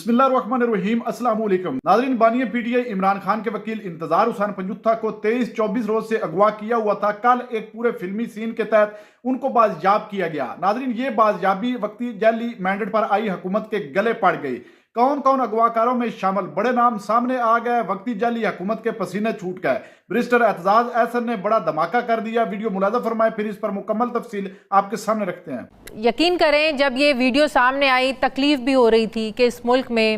بسم اللہ الرحمن الرحیم۔ السلام علیکم ناظرین، بانی P T I Imran Khan کے وکیل انتظار حسین پنجوتھا کو 23-24 روز سے اغوا کیا ہوا تھا۔ کل ایک پورے فلمی سین کے تحت ان کو بازیاب کیا گیا۔ ناظرین، یہ بازیابی وقتی جیلی مینڈیٹ پر آئی حکومت کے گلے پڑ گئی۔ کون کون اغواکاروں میں شامل، بڑے نام سامنے آ گئے۔ وقتی جیلی حکومت کے پسینے چھوٹ گئے۔ بریسٹر اعتزاز احسن نے بڑا دھماکہ کر دیا۔ ویڈیو ملاحظہ فرمائے، پھر اس پر مکمل تفصیل آپ کے سامنے رکھتے ہیں۔ یقین کریں، جب یہ ویڈیو سامنے آئی تکلیف بھی ہو رہی تھی کہ اس ملک میں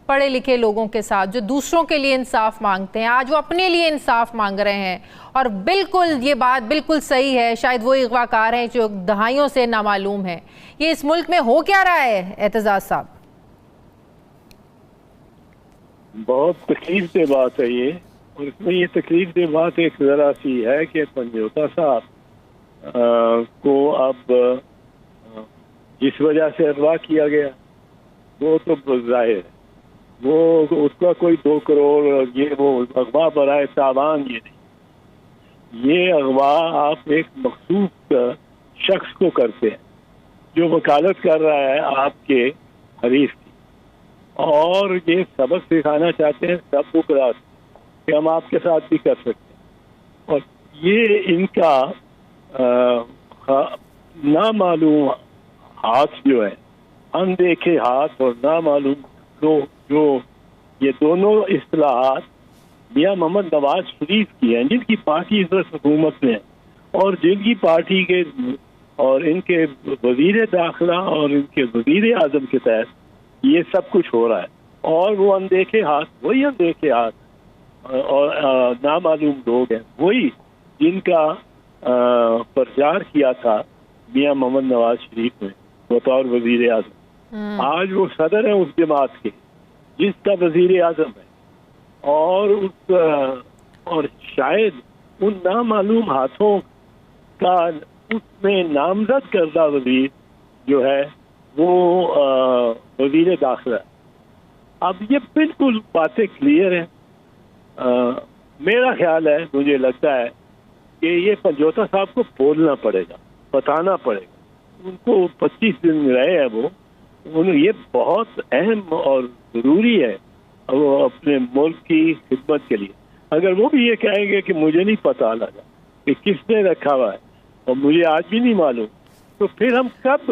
پڑھے لکھے لوگوں کے ساتھ جو دوسروں کے لیے انصاف مانگتے ہیں، آج وہ اپنے لیے انصاف مانگ رہے ہیں۔ اور بالکل یہ بات بالکل صحیح ہے، شاید وہ اغواکار ہیں جو دہائیوں سے نامعلوم ہیں۔ یہ اس ملک میں ہو کیا رہا ہے اعتزاز صاحب؟ بہت تکلیف دہ بات ہے یہ، اور اس میں یہ تکلیف دہ بات ایک ذرا سی ہے کہ پنجوتھا صاحب کو اب جس وجہ سے اغوا کیا گیا وہ تو ظاہر ہے، وہ اس کا کوئی 2 کروڑ یہ وہ اغوا برائے تاوان یہ نہیں، یہ اغوا آپ ایک مخصوص شخص کو کرتے ہیں جو وکالت کر رہا ہے آپ کے حریف کی، اور یہ سبق سکھانا چاہتے ہیں سب کو کرا کہ ہم آپ کے ساتھ بھی کر سکتے ہیں۔ اور یہ ان کا نامعلوم ہاتھ جو ہے، اندیکھے ہاتھ اور نامعلوم لوگ، جو یہ دونوں اصطلاحات میاں محمد نواز شریف کی ہیں، جن کی پارٹی اس وقت حکومت میں ہے، اور جن کی پارٹی کے اور ان کے وزیر داخلہ اور ان کے وزیر اعظم کے تحت یہ سب کچھ ہو رہا ہے، اور وہ اندیکھے ہاتھ، وہی اندیکھے ہاتھ اور نامعلوم لوگ ہیں، وہی جن کا پرچار کیا تھا میاں محمد نواز شریف نے بطور وزیر اعظم۔ آج وہ صدر ہیں اس جماعت کے جس کا وزیر اعظم ہے، اور شاید ان نامعلوم ہاتھوں کا اس میں نامزد کردہ وزیر جو ہے وہ وزیر داخلہ ہے۔ اب یہ بالکل باتیں کلیئر ہیں۔ میرا خیال ہے، مجھے لگتا ہے کہ یہ پنجوتھا صاحب کو بولنا پڑے گا، بتانا پڑے گا۔ ان کو 25 دن رہے ہیں وہ، یہ بہت اہم اور ضروری ہے وہ اپنے ملک کی خدمت کے لیے۔ اگر وہ بھی یہ کہیں گے کہ مجھے نہیں پتہ لگا کہ کس نے رکھا ہوا ہے اور مجھے آج بھی نہیں معلوم، تو پھر ہم کب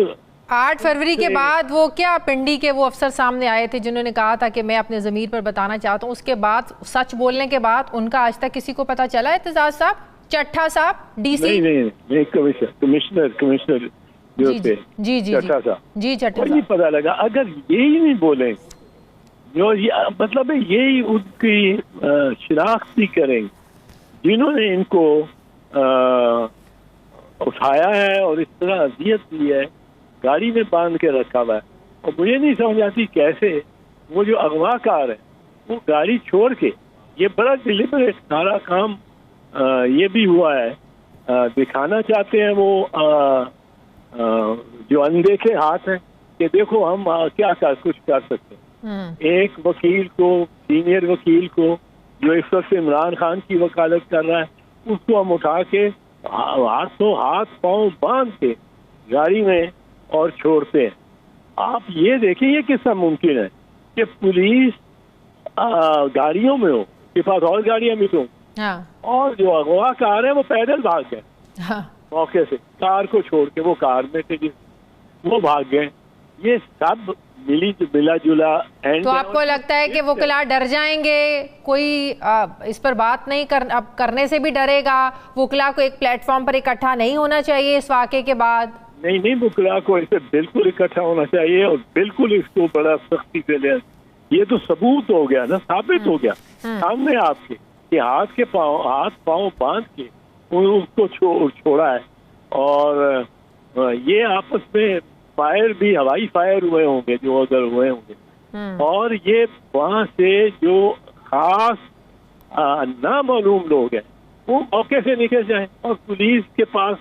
8 فروری کے بعد وہ کیا پنڈی کے وہ افسر سامنے آئے تھے جنہوں نے کہا تھا کہ میں اپنے ضمیر پر بتانا چاہتا ہوں، اس کے بعد سچ بولنے کے بعد ان کا آج تک کسی کو پتہ چلا ہے اعتزاز صاحب؟ چٹھا صاحب، ڈی سی؟ نہیں، کمشنر جو تھے چٹھا صاحب، جی چٹھا نہیں پتہ لگا۔ اگر یہی نہیں بولیں، جو مطلب ہے یہی ان کی شناخت نہیں کریں جنہوں نے ان کو اٹھایا ہے اور اس طرح اذیت دی ہے، گاڑی میں باندھ کے رکھا ہوا ہے۔ اور مجھے نہیں سمجھ آتی کیسے وہ جو اغوا کار ہے وہ گاڑی چھوڑ کے، یہ بڑا ڈیلیبریٹ سارا کام یہ بھی ہوا ہے، دکھانا چاہتے ہیں وہ جو اندیکھے ہاتھ ہیں کہ دیکھو ہم کیا کچھ کر سکتے ہیں۔ ایک وکیل کو، سینئر وکیل کو جو اس وقت عمران خان کی وکالت کر رہا ہے، اس کو ہم اٹھا کے ہاتھ پاؤں باندھ کے گاڑی میں اور چھوڑتے ہیں۔ آپ یہ دیکھیں یہ کس طرح ممکن ہے کہ پولیس گاڑیوں میں ہو، کے پاس اور گاڑیاں بھی تو، اور جو اغوا کار ہے وہ پیدل بھاگ گئے موقع سے، کار کو چھوڑ کے، وہ کار میں تھے وہ بھاگ گئے۔ یہ سب ملا جلا۔ تو آپ کو لگتا ہے کہ وکلاء ڈر جائیں گے؟ کوئی اس پر بات نہیں کرنے سے بھی ڈرے گا؟ وکلاء کو ایک پلیٹ فارم پر اکٹھا نہیں ہونا چاہیے اس واقعے کے بعد؟ نہیں، وکلاء کو اسے بالکل اکٹھا ہونا چاہیے، اور بالکل اس کو بڑا سختی سے لے۔ یہ تو ثبوت ہو گیا نا، ثابت ہو گیا سامنے آپ کے کہ ہاتھ پاؤں باندھ کے اس کو چھوڑا ہے، اور یہ آپس میں فائر بھی، ہوائی فائر ہوئے ہوں گے جو اگر ہوئے ہوں گے، اور یہ وہاں سے جو خاص نامعلوم لوگ ہیں وہ موقع سے نکل جائیں، اور پولیس کے پاس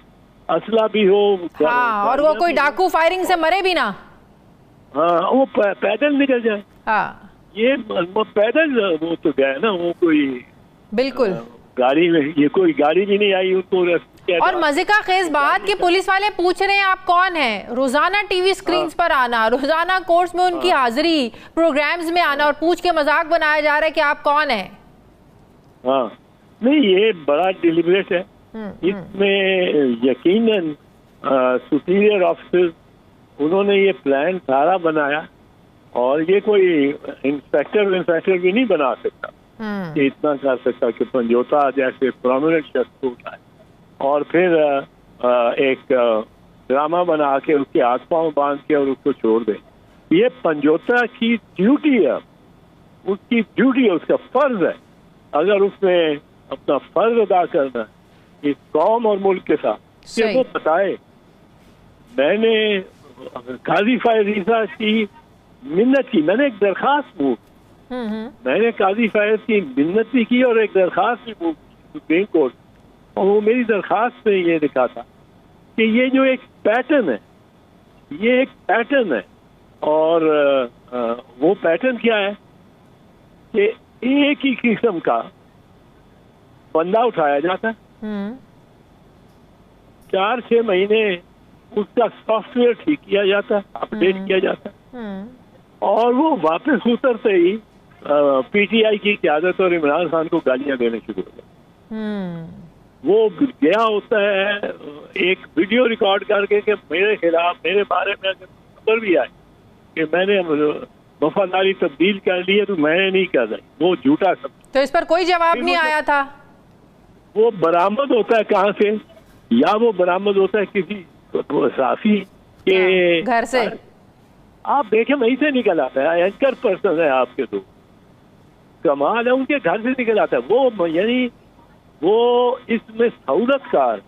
اسلحہ بھی ہو، اور وہ کوئی ڈاکو فائرنگ سے مرے بھی نہ، وہ پیدل نکل جائیں۔ یہ پیدل وہ تو گئے نا، وہ کوئی بالکل گاڑی میں، یہ کوئی گاڑی بھی نہیں آئی ان کو اور مزے کا خیز بات کہ پولیس والے پوچھ رہے ہیں آپ کون ہیں، روزانہ ٹی وی سکرینز پر آنا، روزانہ کورٹس میں ان کی حاضری، پروگرامز میں آنا، اور پوچھ کے مذاق بنایا جا رہا ہے کہ آپ کون ہیں۔ ہاں نہیں، یہ بڑا ڈیلیبریٹ ہے، اس میں یقیناً سپیریئر آفیسر انہوں نے یہ پلان سارا بنایا، اور یہ کوئی انسپیکٹر بھی نہیں بنا سکتا کہ اتنا کر سکتا کہ پنجوتا جیسے پرومیننٹ شخص کو اٹھائے اور پھر ایک ڈرامہ بنا کے اس کے ہاتھ پاؤں باندھ کے اور اس کو چھوڑ دے۔ یہ پنجوتا کی ڈیوٹی ہے، اس کی ڈیوٹی ہے، اس کا فرض ہے۔ اگر اس نے اپنا فرض ادا کرنا ہے اس قوم اور ملک کے ساتھ کہ وہ بتائے۔ میں نے قاضی فائز عیسیٰ کی منت کی، میں نے ایک درخواست میں نے قاضی فائز کی منت بھی کی اور ایک درخواست بھی سپریم کورٹ، اور وہ میری درخواست میں یہ لکھا تھا کہ یہ جو ایک پیٹرن ہے، یہ ایک پیٹرن ہے، اور وہ پیٹرن کیا ہے کہ ایک ہی قسم کا بندہ اٹھایا جاتا ہے، 4-6 مہینے اس کا سافٹ ویئر ٹھیک کیا جاتا ہے، اپڈیٹ کیا جاتا ہے، اور وہ واپس اترتے ہی پی ٹی آئی کی قیادت اور عمران خان کو گالیاں دینے شروع ہو گئے۔ وہ گیا ہوتا ہے ایک ویڈیو ریکارڈ کر کے کہ میرے خلاف، میرے بارے میں اگر خبر بھی آئے کہ میں نے وفاداری تبدیل کر لی ہے تو میں نے نہیں کر رہی، وہ جھوٹا سب۔ تو اس پر کوئی جواب نہیں آیا تھا؟ وہ برآمد ہوتا ہے کہاں سے؟ یا وہ برآمد ہوتا ہے کسی صحافی کے گھر سے، آپ دیکھیں وہیں سے نکل آتا ہے، اینکر پرسن ہے آپ کے، تو کمال ہے، ان کے گھر سے نکل آتا ہے وہ، یعنی وہ اس میں سہولت کار،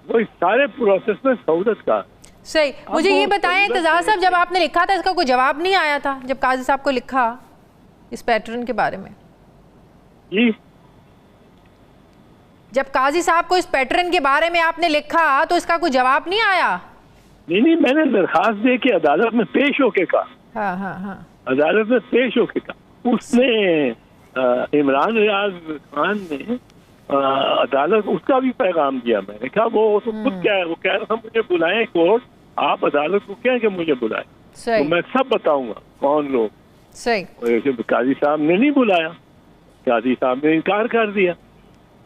وہ اس سارے پروسیس میں سہولت کار۔ صحیح۔ مجھے یہ بتائیں انتظار صاحب، جب آپ نے لکھا تھا اس کا کوئی جواب نہیں آیا تھا جب قاضی صاحب کو لکھا اس پیٹرن کے بارے میں؟ جی جب قاضی صاحب کو اس پیٹرن کے بارے میں آپ نے لکھا تو اس کا کوئی جواب نہیں آیا؟ نہیں، میں نے درخواست دے کے عدالت میں پیش ہو کے کہا، ہاں عدالت میں پیش ہو کے کہا، اس نے عمران ریاض خان نے عدالت اس کا بھی پیغام دیا۔ میں نے کہا وہ تو خود کیا ہے، وہ کہہ رہا تھا مجھے بلائیں کورٹ، آپ عدالت کو کہیں کہ مجھے بلائیں، تو میں سب بتاؤں گا کون لوگ۔ صحیح۔ قاضی صاحب نے نہیں بلایا، قاضی صاحب نے انکار کر دیا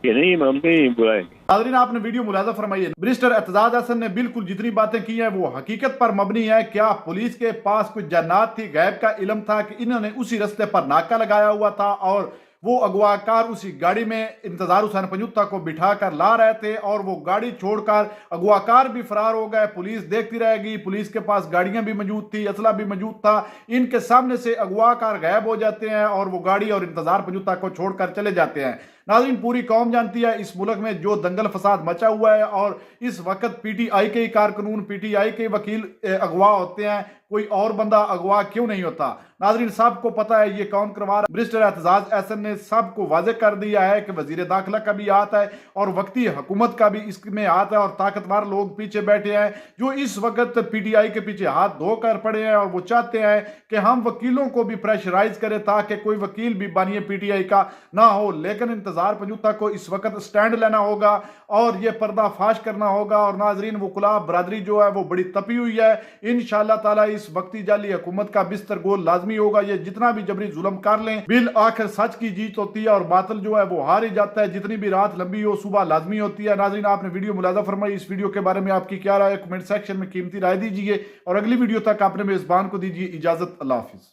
کہ نہیں ہم نہیں بلائیں گے۔ ناظرین آپ نے ویڈیو ملاحظہ فرمائی ہے، بیرسٹر اعتزاز احسن نے بالکل جتنی باتیں کی ہیں وہ حقیقت پر مبنی ہے۔ کیا پولیس کے پاس کچھ جنات تھی، غیب کا علم تھا کہ انہوں نے اسی رستے پر ناکہ لگایا ہوا تھا اور وہ اغواکار اسی گاڑی میں انتظار حسین پنجوتا کو بٹھا کر لا رہے تھے اور وہ گاڑی چھوڑ کر اغواکار بھی فرار ہو گئے، پولیس دیکھتی رہے گی، پولیس کے پاس گاڑیاں بھی موجود تھی، اسلحہ بھی موجود تھا، ان کے سامنے سے اغواکار غائب ہو جاتے ہیں اور وہ گاڑی اور انتظار پنجوتا کو چھوڑ کر چلے جاتے ہیں۔ ناظرین پوری قوم جانتی ہے اس ملک میں جو دنگل فساد مچا ہوا ہے، اور اس وقت پی ٹی آئی کے کارکنون، پی ٹی آئی کے وکیل اغوا ہوتے ہیں، کوئی اور بندہ اغوا کیوں نہیں ہوتا؟ ناظرین سب کو پتا ہے یہ کون کروا رہا ہے۔ بیرسٹر اعتزاز احسن نے سب کو واضح کر دیا ہے کہ وزیر داخلہ کا بھی ہاتھ ہے اور وقتی حکومت کا بھی اس میں ہاتھ ہے، اور طاقتور لوگ پیچھے بیٹھے ہیں جو اس وقت پی ٹی آئی کے پیچھے ہاتھ دھو کر پڑے ہیں، اور وہ چاہتے ہیں کہ ہم وکیلوں کو بھی پریشرائز کریں تاکہ کوئی وکیل بھی بانی پی ٹی آئی کا نہ ہو۔ لیکن انتظار پنجوتا کو اس وقت سٹینڈ لینا ہوگا اور یہ پردہ فاش کرنا ہوگا، اور ناظرین وہ کلاب برادری جو ہے وہ بڑی تپی ہوئی ہے۔ انشاءاللہ تعالی اس وقتی جعلی حکومت کا بستر گول لازمی ہوگا۔ یہ جتنا بھی جبری ظلم کر لیں بالآخر سچ کی جیت ہوتی ہے اور باطل جو ہے وہ ہار ہی جاتا ہے، جتنی بھی رات لمبی ہو صبح لازمی ہوتی ہے۔ ناظرین آپ نے ویڈیو ملاحظہ فرمائی، اس ویڈیو کے بارے میں آپ کی کیا رائے ہے؟ کمنٹ سیکشن میں قیمتی رائے دیجیے، اور اگلی ویڈیو تک آپ نے میزبان کو دیجیے اجازت۔ اللہ حافظ۔